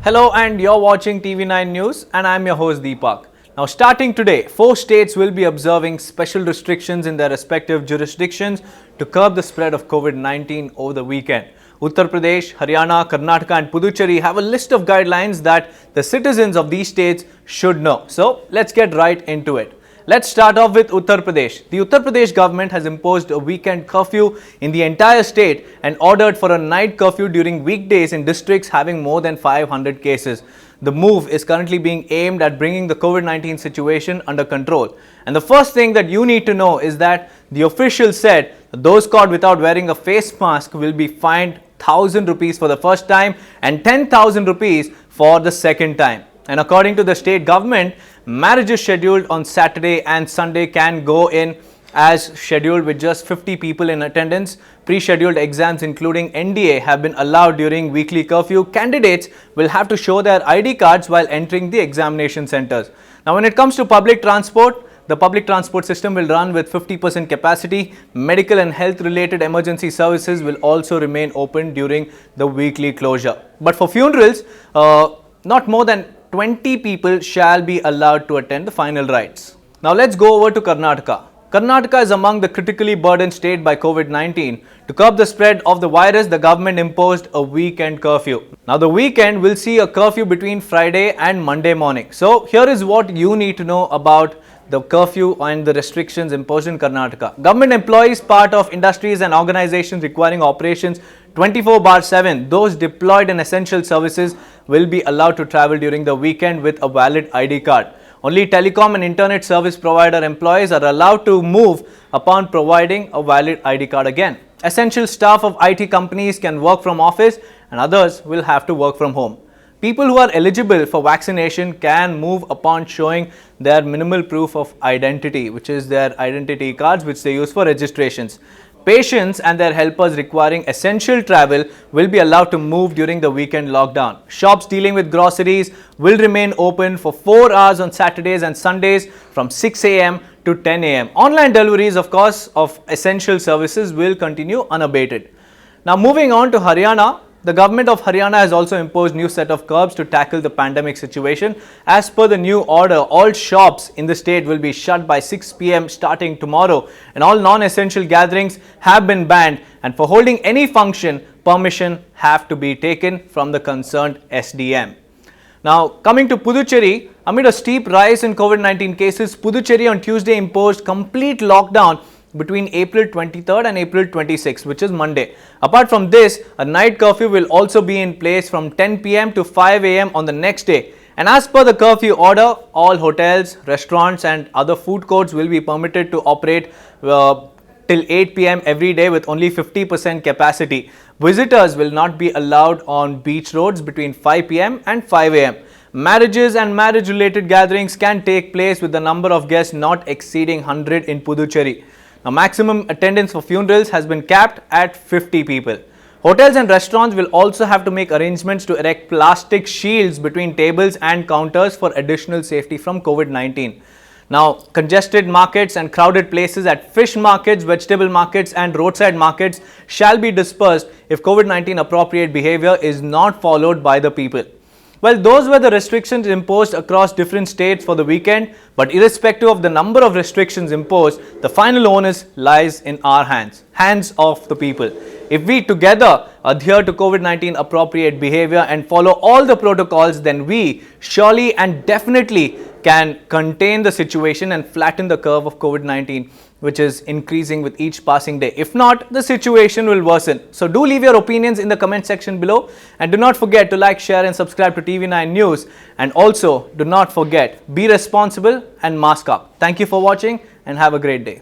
Hello, and you're watching TV9 News, and I'm your host Deepak. Now, starting today, 4 states will be observing special restrictions in their respective jurisdictions to curb the spread of COVID-19 over the weekend. Uttar Pradesh, Haryana, Karnataka and Puducherry have a list of guidelines that the citizens of these states should know. So, let's get right into it. Let's start off with Uttar Pradesh. The Uttar Pradesh government has imposed a weekend curfew in the entire state and ordered for a night curfew during weekdays in districts having more than 500 cases. The move is currently being aimed at bringing the COVID-19 situation under control. And the first thing that you need to know is that the officials said that those caught without wearing a face mask will be fined 1,000 rupees for the first time and 10,000 rupees for the second time. And according to the state government, marriages scheduled on Saturday and Sunday can go in as scheduled with just 50 people in attendance. Pre-scheduled exams including NDA have been allowed during weekly curfew. Candidates will have to show their ID cards while entering the examination centers. Now, when it comes to public transport, the public transport system will run with 50% capacity. Medical and health related emergency services will also remain open during the weekly closure. But for funerals, not more than 20 people shall be allowed to attend the final rites. Now let's go over to Karnataka. Karnataka is among the critically burdened state by COVID-19. To curb the spread of the virus, the government imposed a weekend curfew. Now the weekend will see a curfew between Friday and Monday morning. So here is what you need to know about the curfew and the restrictions imposed in Karnataka. Government employees, part of industries and organizations requiring operations 24/7, those deployed in essential services will be allowed to travel during the weekend with a valid ID card. Only telecom and internet service provider employees are allowed to move upon providing a valid ID card again. Essential staff of IT companies can work from office and others will have to work from home. People who are eligible for vaccination can move upon showing their minimal proof of identity, which is their identity cards which they use for registrations. Patients and their helpers requiring essential travel will be allowed to move during the weekend lockdown. Shops dealing with groceries will remain open for 4 hours on Saturdays and Sundays from 6 a.m. to 10 a.m. Online deliveries, of course, of essential services will continue unabated. Now, moving on to Haryana. The government of Haryana has also imposed new set of curbs to tackle the pandemic situation. As per the new order, all shops in the state will be shut by 6 p.m. starting tomorrow, and all non-essential gatherings have been banned, and for holding any function, permission have to be taken from the concerned SDM. Now, coming to Puducherry, amid a steep rise in COVID-19 cases, Puducherry on Tuesday imposed complete lockdown between April 23rd and April 26th, which is Monday. Apart from this, a night curfew will also be in place from 10 p.m. to 5 a.m. on the next day. And as per the curfew order, all hotels, restaurants and other food courts will be permitted to operate till 8 p.m. every day with only 50% capacity. Visitors will not be allowed on beach roads between 5 p.m. and 5 a.m. Marriages and marriage-related gatherings can take place with the number of guests not exceeding 100 in Puducherry. Now, maximum attendance for funerals has been capped at 50 people. Hotels and restaurants will also have to make arrangements to erect plastic shields between tables and counters for additional safety from COVID-19. Now, congested markets and crowded places at fish markets, vegetable markets and roadside markets shall be dispersed if COVID-19 appropriate behavior is not followed by the people. Well, those were the restrictions imposed across different states for the weekend, but irrespective of the number of restrictions imposed, the final onus lies in our hands of the people. If we together adhere to COVID-19 appropriate behavior and follow all the protocols, then we surely and definitely can contain the situation and flatten the curve of COVID-19, which is increasing with each passing day. If not, the situation will worsen. So do leave your opinions in the comment section below, and do not forget to like, share and subscribe to TV9 News, and also do not forget, be responsible and mask up. Thank you for watching and have a great day.